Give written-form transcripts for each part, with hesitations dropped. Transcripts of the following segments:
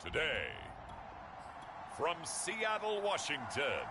Today, from Seattle, Washington,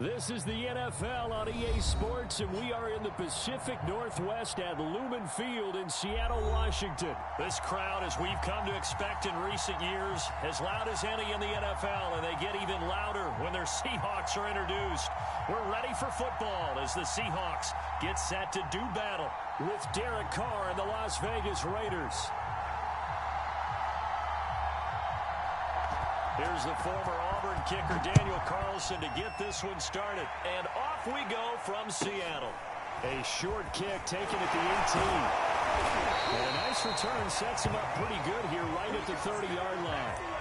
This is the NFL on EA Sports, and we are in the Pacific Northwest at Lumen Field in Seattle, Washington. This crowd, as we've come to expect in recent years, as loud as any in the NFL, and they get even louder when their Seahawks are introduced. We're ready for football as the Seahawks get set to do battle with Derek Carr and the Las Vegas Raiders. Here's the former Auburn kicker, Daniel Carlson, to get this one started. And off we go from Seattle. A short kick taken at the 18. And a nice return sets him up pretty good here right at the 30-yard line.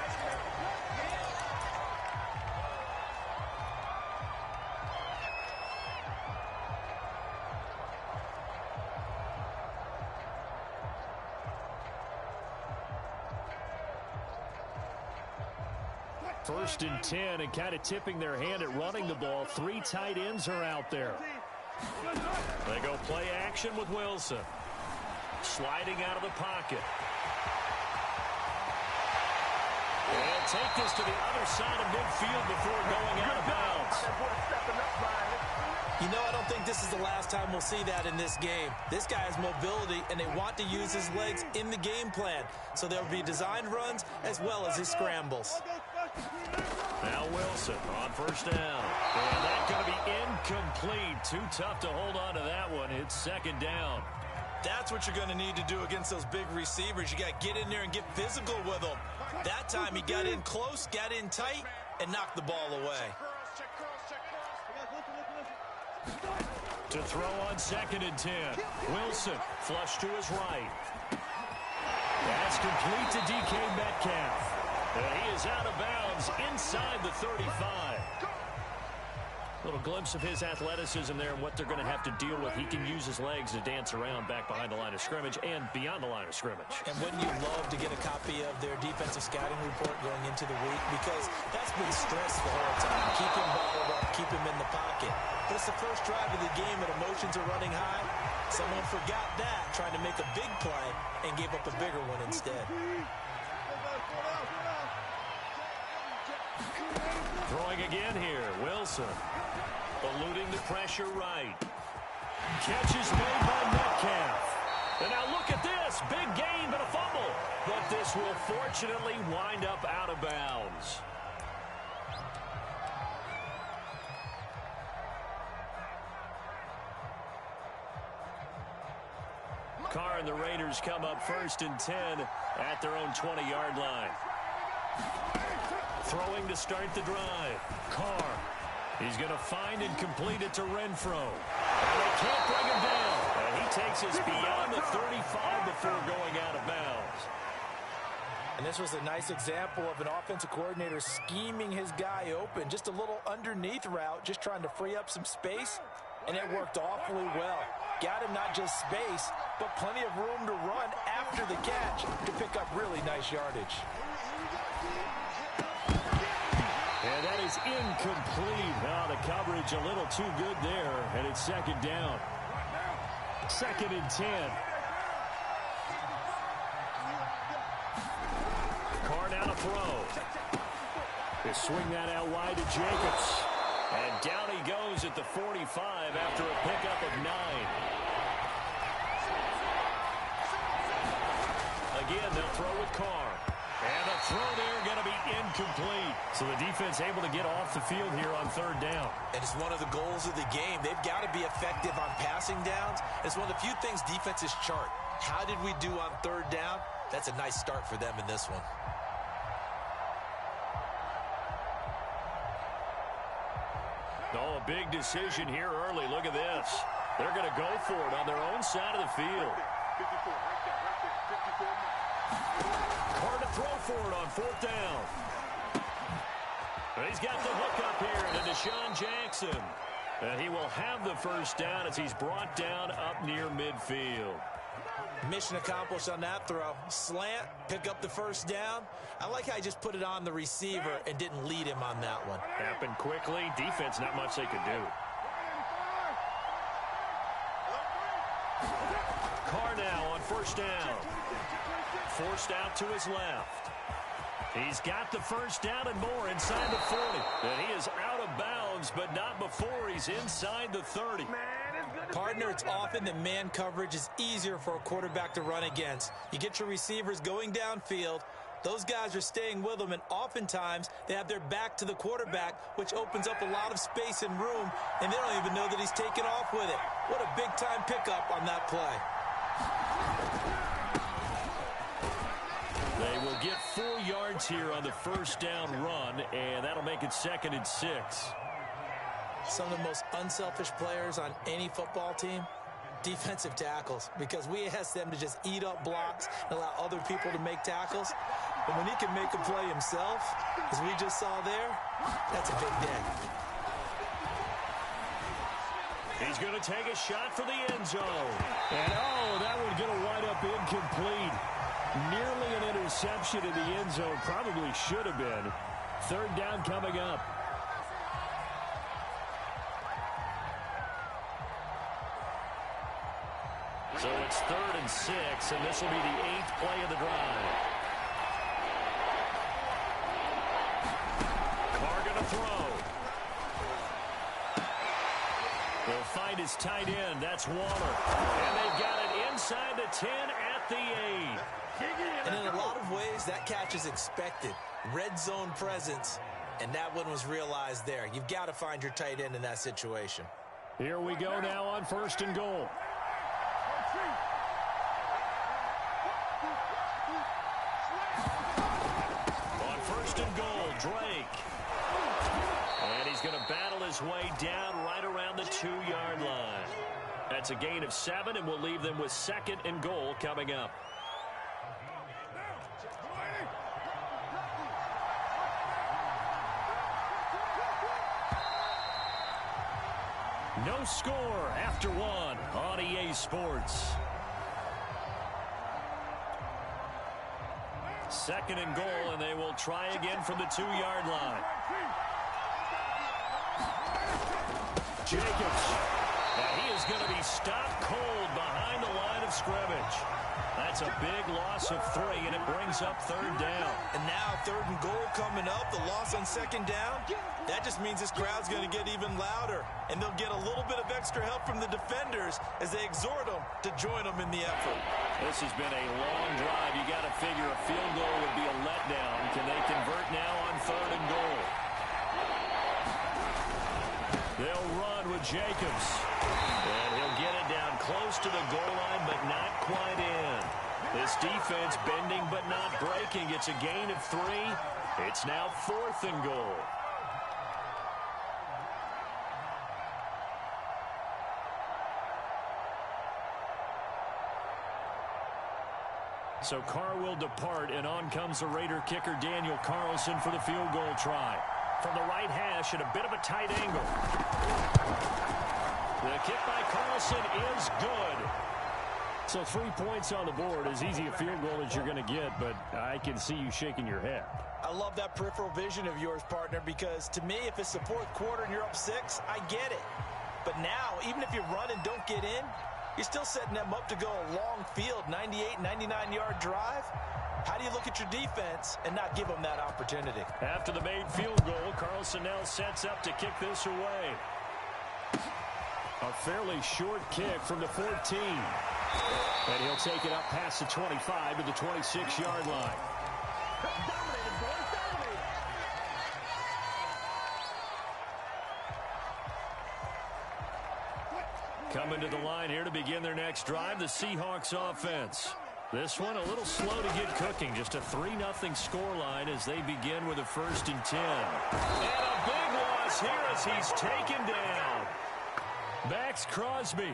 First and 10, and kind of tipping their hand at running the ball. Three tight ends are out there. They go play action with Wilson. Sliding out of the pocket. And take this to the other side of midfield before going out of bounds. You know, I don't think this is the last time we'll see that in this game. This guy has mobility, and they want to use his legs in the game plan. So there'll be designed runs as well as his scrambles. Now Wilson on first down. And that's going to be incomplete. Too tough to hold on to that one. It's second down. That's what you're going to need to do against those big receivers. You got to get in there and get physical with them. That time he got in close, got in tight, and knocked the ball away. To throw on second and 10. Wilson flush to his right. That's complete to DK Metcalf. And he is out of bounds inside the 35. Little glimpse of his athleticism there and what they're going to have to deal with. He can use his legs to dance around back behind the line of scrimmage and beyond the line of scrimmage. And wouldn't you love to get a copy of their defensive scouting report going into the week? Because that's been stressed the whole time. Keep him bottled up, keep him in the pocket. But it's the first drive of the game and emotions are running high. Someone forgot that, trying to make a big play, and gave up a bigger one instead. Throwing again here, Wilson. Eluding the pressure right. Catch is made by Metcalf. And now look at this. Big gain, but a fumble. But this will fortunately wind up out of bounds. Carr and the Raiders come up 1st and 10 at their own 20-yard line. Throwing to start the drive. Carr. He's going to find and complete it to Renfro. And they can't bring him down. And he takes us beyond the 35 before going out of bounds. And this was a nice example of an offensive coordinator scheming his guy open. Just a little underneath route, just trying to free up some space. And it worked awfully well. Got him not just space, but plenty of room to run after the catch to pick up really nice yardage. And that is incomplete. Oh, the coverage a little too good there, and it's 2nd down. 2nd and 10. Carr now to throw. They swing that out wide to Jacobs. And down he goes at the 45 after a pickup of 9. Again, they'll throw with Carr. And the throw there going to be incomplete. So the defense able to get off the field here on 3rd down. And it's one of the goals of the game. They've got to be effective on passing downs. It's one of the few things defenses chart. How did we do on 3rd down? That's a nice start for them in this one. Oh, a big decision here early. Look at this. They're going to go for it on their own side of the field. Carr to throw for it on 4th down. He's got the hook up here to Deshaun Jackson. And he will have the 1st down as he's brought down up near midfield. Mission accomplished on that throw. Slant, pick up the 1st down. I like how he just put it on the receiver and didn't lead him on that one. Happened quickly. Defense, not much they could do. Carr now on 1st down. Forced out to his left. He's got the 1st down and more inside the 40. And he is out of bounds, but not before he's inside the 30. Partner, it's often that man coverage is easier for a quarterback to run against. You get your receivers going downfield. Those guys are staying with them, and oftentimes they have their back to the quarterback, which opens up a lot of space and room, and they don't even know that he's taken off with it. What a big-time pickup on that play. They will get 4 yards here on the 1st down run, and that'll make it 2nd and 6. Some of the most unselfish players on any football team, defensive tackles, because we ask them to just eat up blocks and allow other people to make tackles. But when he can make a play himself, as we just saw there, that's a big day. He's going to take a shot for the end zone. And, oh, that one's going to wind up incomplete. Nearly an interception in the end zone. Probably should have been. 3rd down coming up. So it's 3rd and 6, and this will be the 8th play of the drive. Carr going to throw. They'll find his tight end. That's Waller. And they've got it inside the 10 at the 8. And in a lot of ways, that catch is expected. Red zone presence, and that one was realized there. You've got to find your tight end in that situation. Here we go now on 1st and goal. On 1st and goal, Drake. And he's going to battle his way down right around the 2-yard line. That's a gain of 7, and we'll leave them with 2nd and goal coming up. No score after 1 on EA Sports. 2nd and goal, and they will try again from the 2-yard line. Jacobs. And he is going to be stopped cold behind the line of scrimmage. That's a big loss of 3, and it brings up 3rd down. And now 3rd and goal coming up, the loss on 2nd down. That just means this crowd's going to get even louder, and they'll get a little bit of extra help from the defenders as they exhort them to join them in the effort. This has been a long drive. You got to figure a field goal would be a letdown. Can they convert now on 3rd and goal? They'll run with Jacobs. And he'll get it down close to the goal line, but not quite in. This defense bending but not breaking. It's a gain of 3. It's now 4th and goal. So Carr will depart, and on comes the Raider kicker Daniel Carlson for the field goal try. From the right hash at a bit of a tight angle. The kick by Carlson is good. So 3 points on the board, as easy a field goal as you're going to get, but I can see you shaking your head. I love that peripheral vision of yours, partner, because to me, if it's the 4th quarter and you're up 6, I get it. But now, even if you run and don't get in, you're still setting them up to go a long field, 98, 99-yard drive. How do you look at your defense and not give them that opportunity? After the made field goal, Carlson now sets up to kick this away. A fairly short kick from the 14. And he'll take it up past the 25 to the 26-yard line. Coming to the line here to begin their next drive, the Seahawks offense. This one a little slow to get cooking. Just a 3-0 scoreline as they begin with a 1st and 10. And a big loss here as he's taken down. Max Crosby.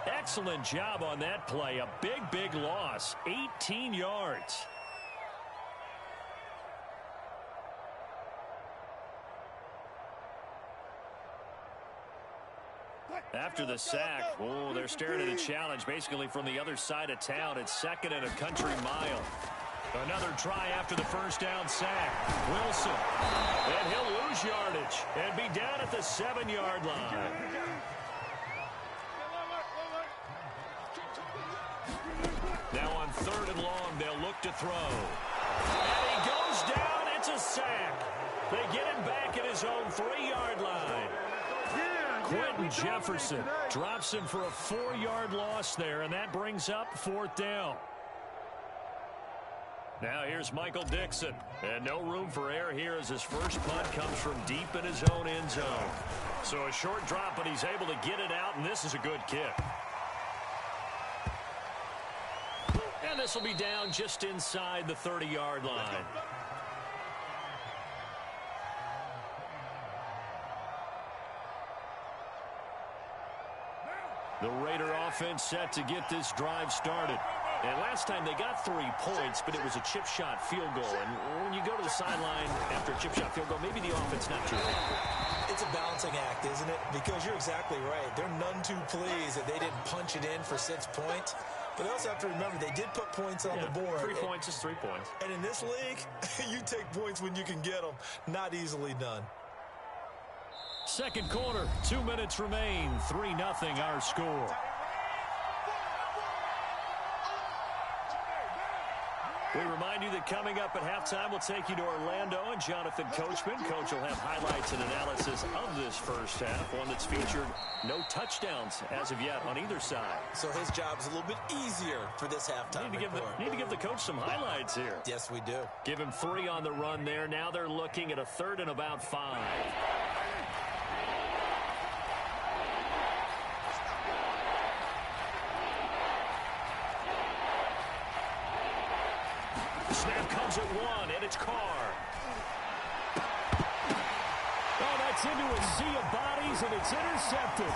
Excellent job on that play. A big loss. 18 yards. After the sack, they're staring at a challenge basically from the other side of town. It's 2nd and a country mile. Another try after the 1st down sack. Wilson. And he'll lose yardage and be down at the 7-yard line. Now on 3rd and long, they'll look to throw. And he goes down. It's a sack. They get him back at his own 3-yard line. Quentin Jefferson drops him for a 4-yard loss there, and that brings up 4th down. Now here's Michael Dixon, and no room for error here as his first punt comes from deep in his own end zone. So a short drop, but he's able to get it out, and this is a good kick. And this will be down just inside the 30-yard line. The Raider offense set to get this drive started. And last time they got 3 points, but it was a chip shot field goal. And when you go to the sideline after a chip shot field goal, maybe the offense not too happy. It's a balancing act, isn't it? Because you're exactly right. They're none too pleased that they didn't punch it in for 6 points. But they also have to remember they did put points on the board. 3 points is 3 points. And in this league, you take points when you can get them. Not easily done. Second quarter, 2 minutes remain. 3-0 our score. We remind you that coming up at halftime, we'll take you to Orlando and Jonathan Coachman. Coach will have highlights and analysis of this first half, one that's featured no touchdowns as of yet on either side. So his job is a little bit easier for this halftime report. Need to give the coach some highlights here. Yes, we do. Give him 3 on the run there. Now they're looking at a 3rd and about 5. Snap comes at 1, and it's Carr. Oh, that's into a sea of bodies, and it's intercepted.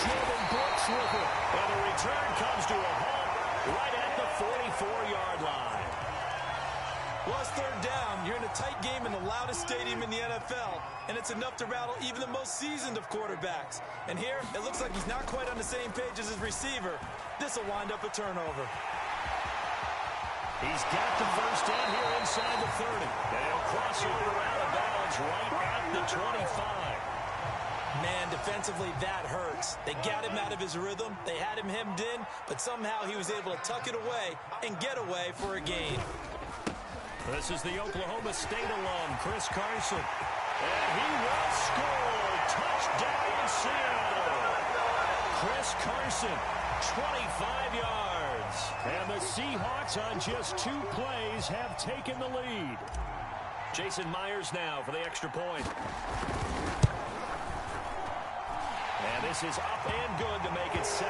Jordan Brooks with it. And the return comes to a halt right at the 44-yard line. Well, it's 3rd down. You're in a tight game in the loudest stadium in the NFL, and it's enough to rattle even the most seasoned of quarterbacks. And here, it looks like he's not quite on the same page as his receiver. This will wind up a turnover. He's got the first down here inside the 30. And he'll cross over out of bounds right at the 25. Man, defensively, that hurts. They got him out of his rhythm. They had him hemmed in, but somehow he was able to tuck it away and get away for a gain. This is the Oklahoma State alum, Chris Carson. And he will score. Touchdown, Seattle. Chris Carson, 25 yards. And the Seahawks on just 2 plays have taken the lead. Jason Myers now for the extra point. And this is up and good to make it 7-3.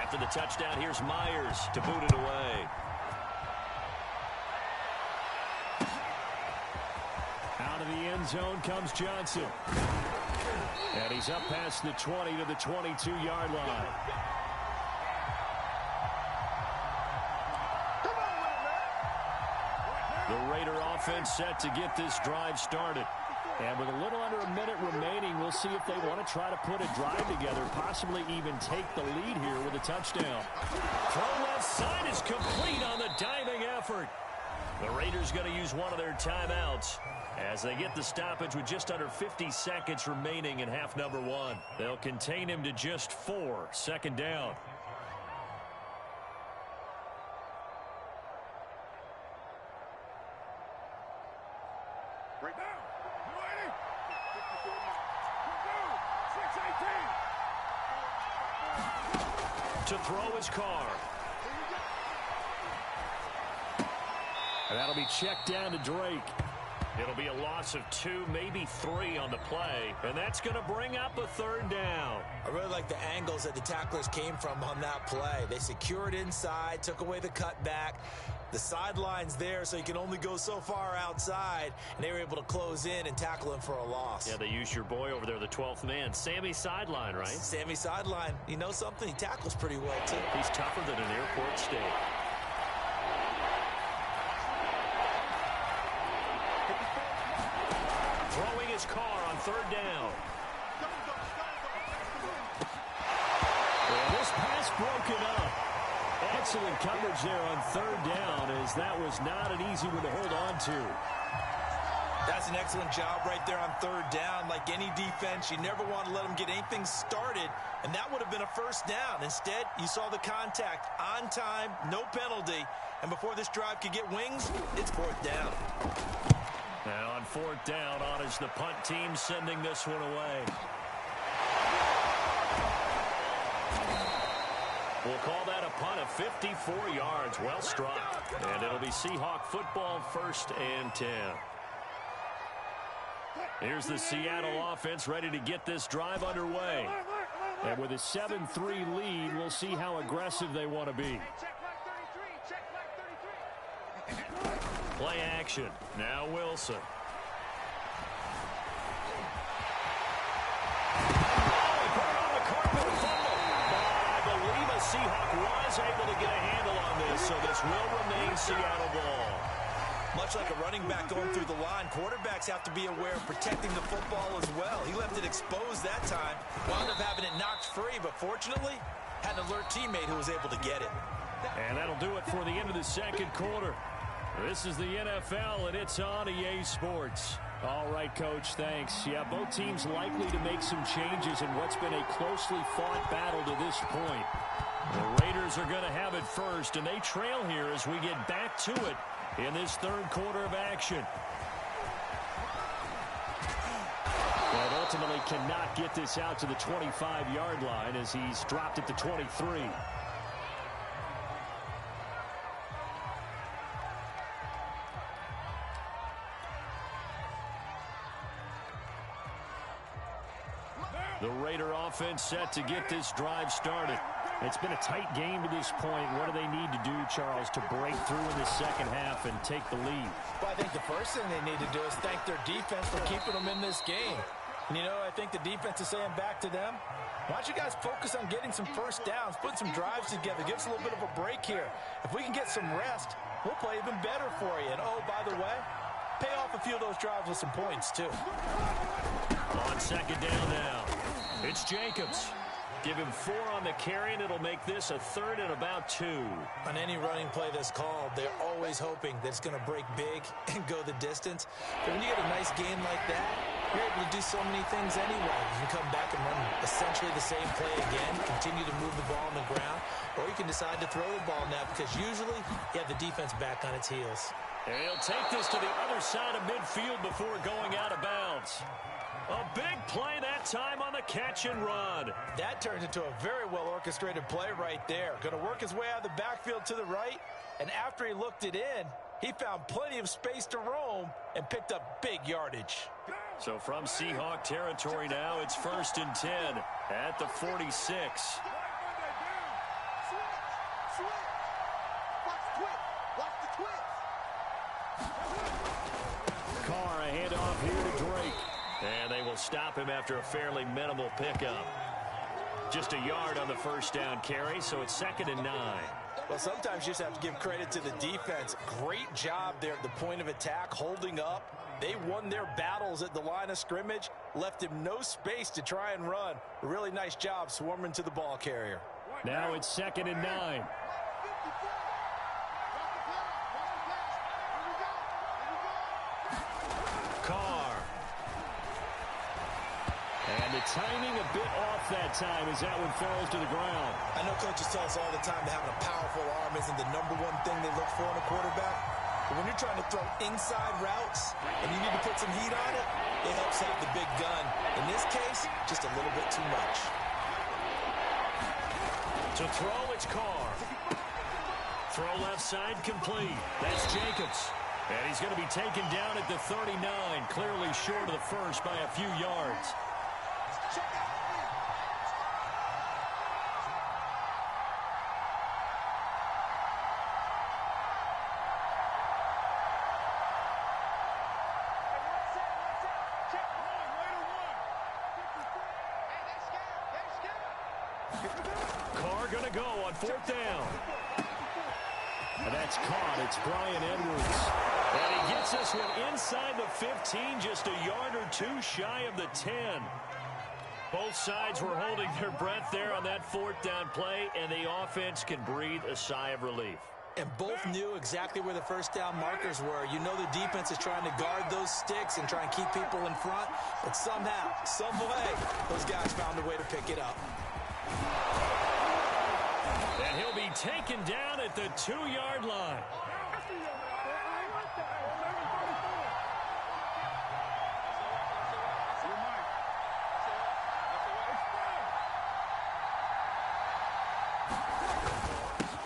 After the touchdown, here's Myers to boot it away. Out of the end zone comes Johnson. And he's up past the 20 to the 22-yard line. The Raider offense set to get this drive started. And with a little under a minute remaining, we'll see if they want to try to put a drive together, possibly even take the lead here with a touchdown. Throw left side is complete on the diving effort. The Raiders going to use one of their timeouts as they get the stoppage with just under 50 seconds remaining in half number 1. They'll contain him to just 4, second down. Right now. To throw his car. And that'll be checked down to Drake. It'll be a loss of 2, maybe 3 on the play. And that's going to bring up a third down. I really like the angles that the tacklers came from on that play. They secured inside, took away the cutback. The sideline's there, so you can only go so far outside. And they were able to close in and tackle him for a loss. Yeah, they used your boy over there, the 12th man. Sammy Sideline, right? Sammy Sideline. You know something? He tackles pretty well, too. He's tougher than an airport steak. Throwing his car on third down. And this pass broken up. Excellent coverage there on third down, as that was not an easy one to hold on to. That's an excellent job right there on third down. Like any defense, you never want to let them get anything started, and that would have been a first down. Instead, you saw the contact on time, no penalty, and before this drive could get wings, it's fourth down. Now on fourth down, on is the punt team sending this one away. We'll call that a punt of 54 yards. Well struck. And it'll be Seahawk football, 1st and 10. Here's the Seattle offense ready to get this drive underway. And with a 7-3 lead, we'll see how aggressive they want to be. Play action. Now Wilson. Seahawk was able to get a handle on this, so this will remain Seattle ball. Much like a running back going through the line, quarterbacks have to be aware of protecting the football as well. He left it exposed that time, wound up having it knocked free, but fortunately, had an alert teammate who was able to get it. And that'll do it for the end of the second quarter. This is the NFL, and it's on EA Sports. All right, Coach, thanks. Yeah, both teams likely to make some changes in what's been a closely fought battle to this point. The Raiders are going to have it first, and they trail here as we get back to it in this third quarter of action. But ultimately cannot get this out to the 25-yard line as he's dropped it to 23. The Raider offense set to get this drive started. It's been a tight game to this point. What do they need to do, Charles, to break through in the second half and take the lead? Well, I think the first thing they need to do is thank their defense for keeping them in this game. And, you know, I think the defense is saying back to them, why don't you guys focus on getting some first downs, put some drives together, give us a little bit of a break here. If we can get some rest, we'll play even better for you. And, oh, by the way, pay off a few of those drives with some points, too. On second down now, it's Jacobs. Give him 4 on the carry, and it'll make this a 3rd and about 2. On any running play that's called, they're always hoping that it's going to break big and go the distance. But when you get a nice gain like that, you're able to do so many things anyway. You can come back and run essentially the same play again, continue to move the ball on the ground, or you can decide to throw the ball now because usually you have the defense back on its heels. And he'll take this to the other side of midfield before going out of bounds. A big play that time on the catch and run. That turns into a very well-orchestrated play right there. Going to work his way out of the backfield to the right, and after he looked it in, he found plenty of space to roam and picked up big yardage. So from Seahawk territory now, it's 1st and 10 at the 46. Carr, a handoff here to Drake. And they will stop him after a fairly minimal pickup. Just a yard on the 1st down carry, so it's 2nd and 9. Well, sometimes you just have to give credit to the defense. Great job there at the point of attack, holding up. They won their battles at the line of scrimmage, left him no space to try and run. A really nice job swarming to the ball carrier. Now it's 2nd and 9. Carr. And the timing a bit off that time as that one falls to the ground. I know coaches tell us all the time that having a powerful arm isn't the #1 thing they look for in a quarterback. But when you're trying to throw inside routes and you need to put some heat on it, it helps have the big gun. In this case, just a little bit too much. To throw, it's Carr. Throw left side complete. That's Jacobs. And he's going to be taken down at the 39, clearly short of the first by a few yards. Carr going to go on 4th down. And that's caught. It's Brian Edwards. And he gets this one inside the 15, just a yard or 2 shy of the 10. Both sides were holding their breath there on that 4th down play, and the offense can breathe a sigh of relief. And both knew exactly where the 1st down markers were. You know the defense is trying to guard those sticks and try and keep people in front, but somehow, some way, those guys found a way to pick it up. And he'll be taken down at the 2-yard line.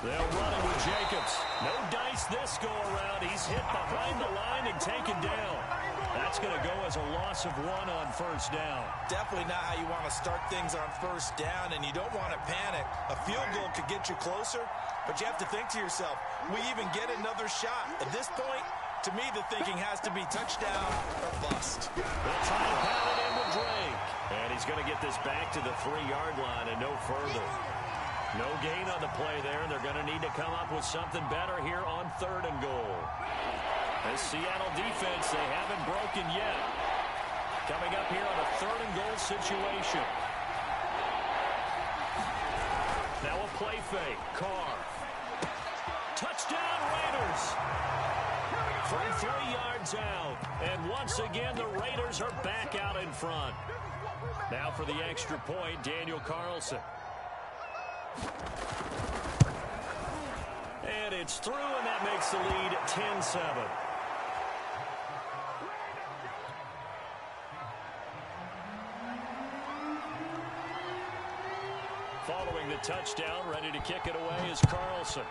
They'll run it with Jacobs. No dice this go around. He's hit behind the line and taken down. That's going to go as a loss of 1 on 1st down. Definitely not how you want to start things on 1st down, and you don't want to panic. A field goal could get you closer, but you have to think to yourself, we even get another shot. At this point, to me, the thinking has to be touchdown or bust. They'll try to pound it in with Drake. And he's going to get this back to the 3-yard line and no further. No gain on the play there, and they're going to need to come up with something better here on 3rd and goal. This Seattle defense, they haven't broken yet. Coming up here on a 3rd and goal situation. Now a play fake. Carr. Touchdown Raiders. From 3 yards out. And once again, the Raiders are back out in front. Now for the extra point, Daniel Carlson. And it's through, and that makes the lead 10-7. Following the touchdown, ready to kick it away is Carlson.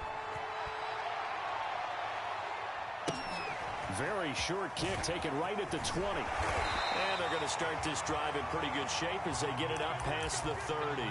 Very short kick taken right at the 20. And they're going to start this drive in pretty good shape as they get it up past the 30.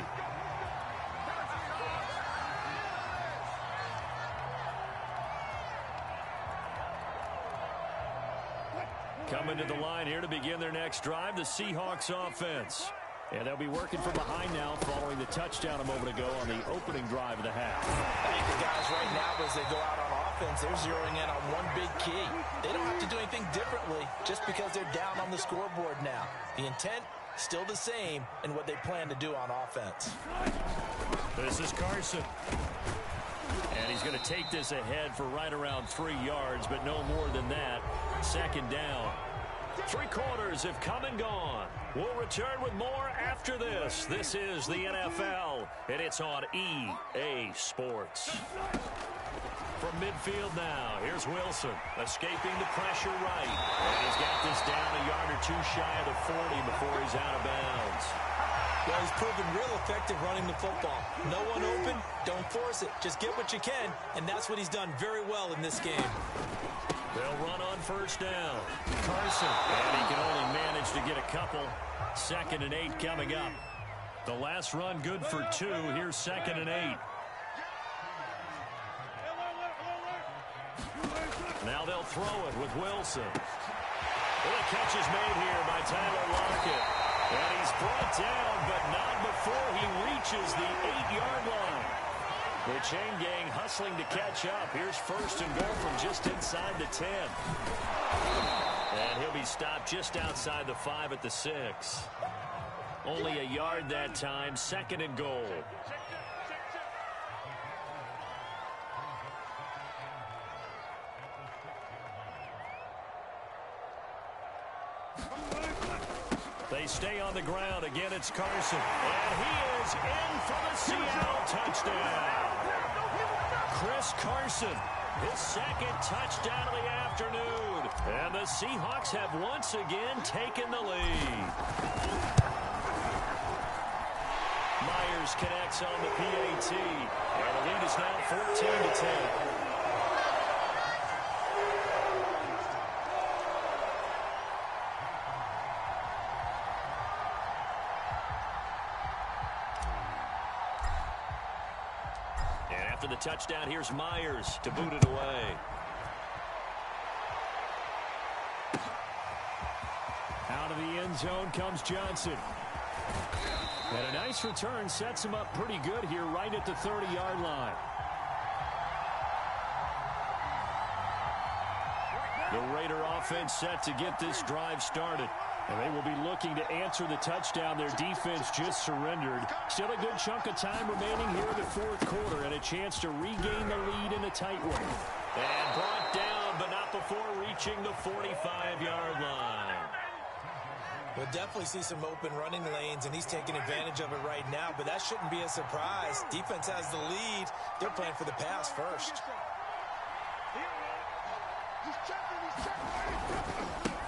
Coming to the line here to begin their next drive, the Seahawks offense. And they'll be working from behind now following the touchdown a moment ago on the opening drive of the half. I think the guys right now, as they go out on offense, they're zeroing in on one big key. They don't have to do anything differently just because they're down on the scoreboard now. The intent still the same in what they plan to do on offense. This is Carson. And he's going to take this ahead for right around 3 yards, but no more than that. Second down. 3 quarters have come and gone. We'll return with more after this. This is the NFL, and it's on EA Sports. From midfield now, here's Wilson, escaping the pressure right. And he's got this down a yard or 2 shy of the 40 before he's out of bounds. Well, he's proven real effective running the football. No one open, don't force it. Just get what you can, and that's what he's done very well in this game. They'll run on first down. Carson, and he can only manage to get a couple. 2nd and 8 coming up. The last run good for 2. Here's 2nd and 8. Now they'll throw it with Wilson. Well, the catch is made here by Tyler Lockett. And he's brought down, but not before he reaches the 8-yard line. The chain gang hustling to catch up. Here's 1st and goal from just inside the 10. And he'll be stopped just outside the 5 at the 6. Only a yard that time. 2nd and goal. They stay on the ground. Again, it's Carson. And he is in for the Seattle touchdown. Chris Carson, his 2nd touchdown of the afternoon. And the Seahawks have once again taken the lead. Myers connects on the PAT. And the lead is now 14-10. After the touchdown, here's Myers to boot it away. Out of the end zone comes Johnson. And a nice return sets him up pretty good here right at the 30-yard line. The Raider offense set to get this drive started. And they will be looking to answer the touchdown their defense just surrendered. Still a good chunk of time remaining here in the 4th quarter and a chance to regain the lead in a tight one. And brought down, but not before reaching the 45-yard line. We'll definitely see some open running lanes, and he's taking advantage of it right now, but that shouldn't be a surprise. Defense has the lead. They're playing for the pass first.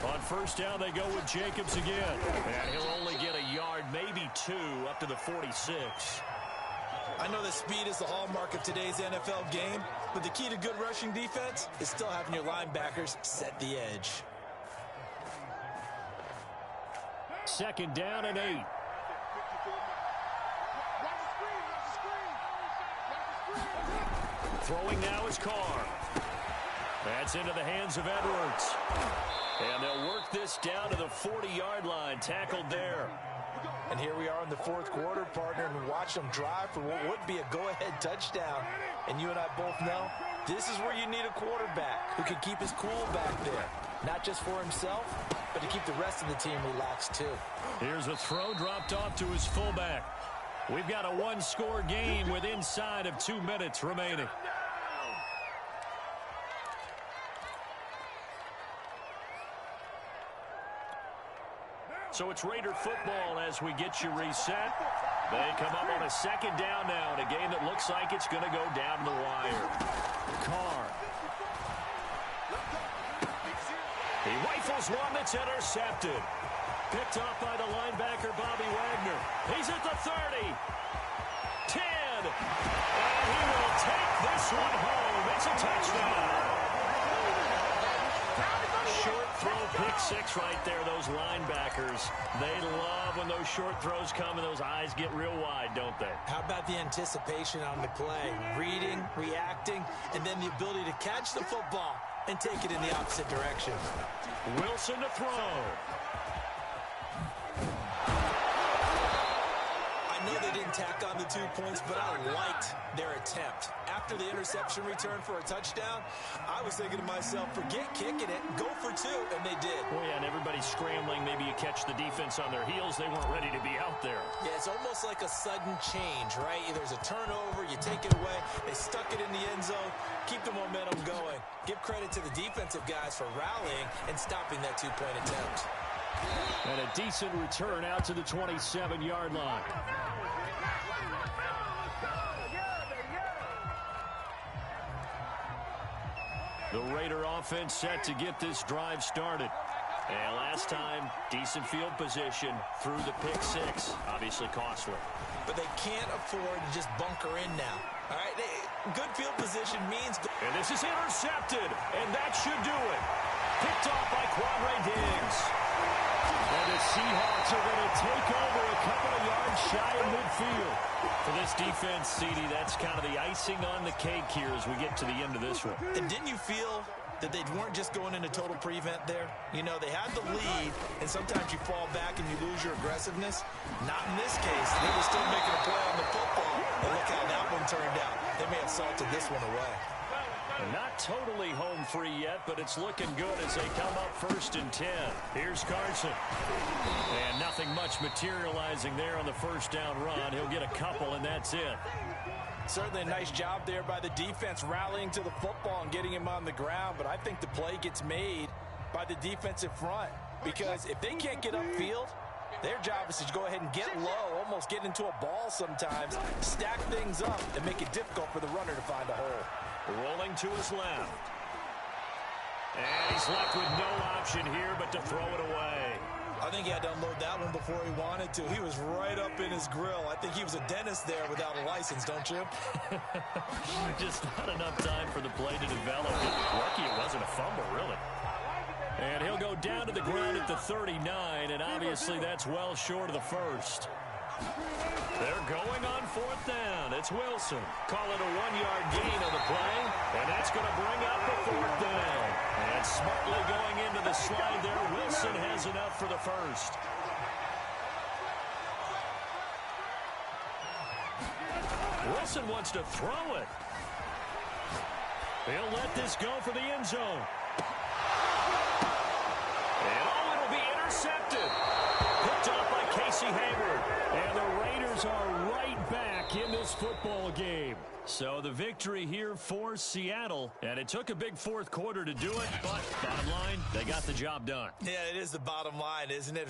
On first down, they go with Jacobs again. And he'll only get a yard, maybe 2, up to the 46. I know that speed is the hallmark of today's NFL game, but the key to good rushing defense is still having your linebackers set the edge. 2nd down and 8. Throwing now is Carr. That's into the hands of Edwards. And they'll work this down to the 40-yard line. Tackled there. And here we are in the 4th quarter, partner, and watch them drive for what would be a go-ahead touchdown. And you and I both know this is where you need a quarterback who can keep his cool back there. Not just for himself, but to keep the rest of the team relaxed too. Here's a throw dropped off to his fullback. We've got a 1-score game with inside of 2 minutes remaining. So it's Raider football as we get you reset. They come up on a 2nd down now in a game that looks like it's going to go down the wire. Carr. He rifles one that's intercepted. Picked off by the linebacker, Bobby Wagner. He's at the 30. 10. And he will take this one home. It's a touchdown. Short throw, pick 6 right there, those linebackers. They love when those short throws come and those eyes get real wide, don't they? How about the anticipation on the play? Reading, reacting, and then the ability to catch the football and take it in the opposite direction. Wilson to throw. I know they didn't tack on the 2 points, but I liked their attempt. After the interception return for a touchdown, I was thinking to myself, forget kicking it, go for 2, and they did. Oh, yeah, and everybody's scrambling. Maybe you catch the defense on their heels. They weren't ready to be out there. Yeah, it's almost like a sudden change, right? There's a turnover, you take it away. They stuck it in the end zone. Keep the momentum going. Give credit to the defensive guys for rallying and stopping that 2-point attempt. And a decent return out to the 27-yard line. The Raider offense set to get this drive started. And last time, decent field position through the pick 6. Obviously costly. But they can't afford to just bunker in now. All right, good field position means... And this is intercepted, and that should do it. Picked off by Quadre Diggs. And the Seahawks are going to take over a couple of yards shy of midfield. For this defense, CD, that's kind of the icing on the cake here as we get to the end of this one. And didn't you feel that they weren't just going into total prevent there? You know, they had the lead, and sometimes you fall back and you lose your aggressiveness. Not in this case. They were still making a play on the football. And look how that one turned out. They may have salted this one away. Not totally home free yet, but it's looking good as they come up 1st and 10. Here's Carson. And nothing much materializing there on the first down run. He'll get a couple, and that's it. Certainly a nice job there by the defense rallying to the football and getting him on the ground, but I think the play gets made by the defensive front because if they can't get upfield, their job is to go ahead and get low, almost get into a ball sometimes, stack things up, and make it difficult for the runner to find a hole. Rolling to his left. And he's left with no option here but to throw it away. I think he had to unload that one before he wanted to. He was right up in his grill. I think he was a dentist there without a license, don't you? Just not enough time for the play to develop. Lucky it wasn't a fumble, really. And he'll go down to the ground at the 39, and obviously that's well short of the first. They're going on 4th down. It's Wilson. Call it a 1-yard gain on the play, and that's going to bring up the 4th down. And smartly going into the slide there, Wilson has enough for the first. Wilson wants to throw it. He'll let this go for the end zone. And it'll be intercepted. Picked off by Casey Hayward. And the Raiders are right back in this football game. So the victory here for Seattle. And it took a big 4th quarter to do it. But bottom line, they got the job done. Yeah, it is the bottom line, isn't it?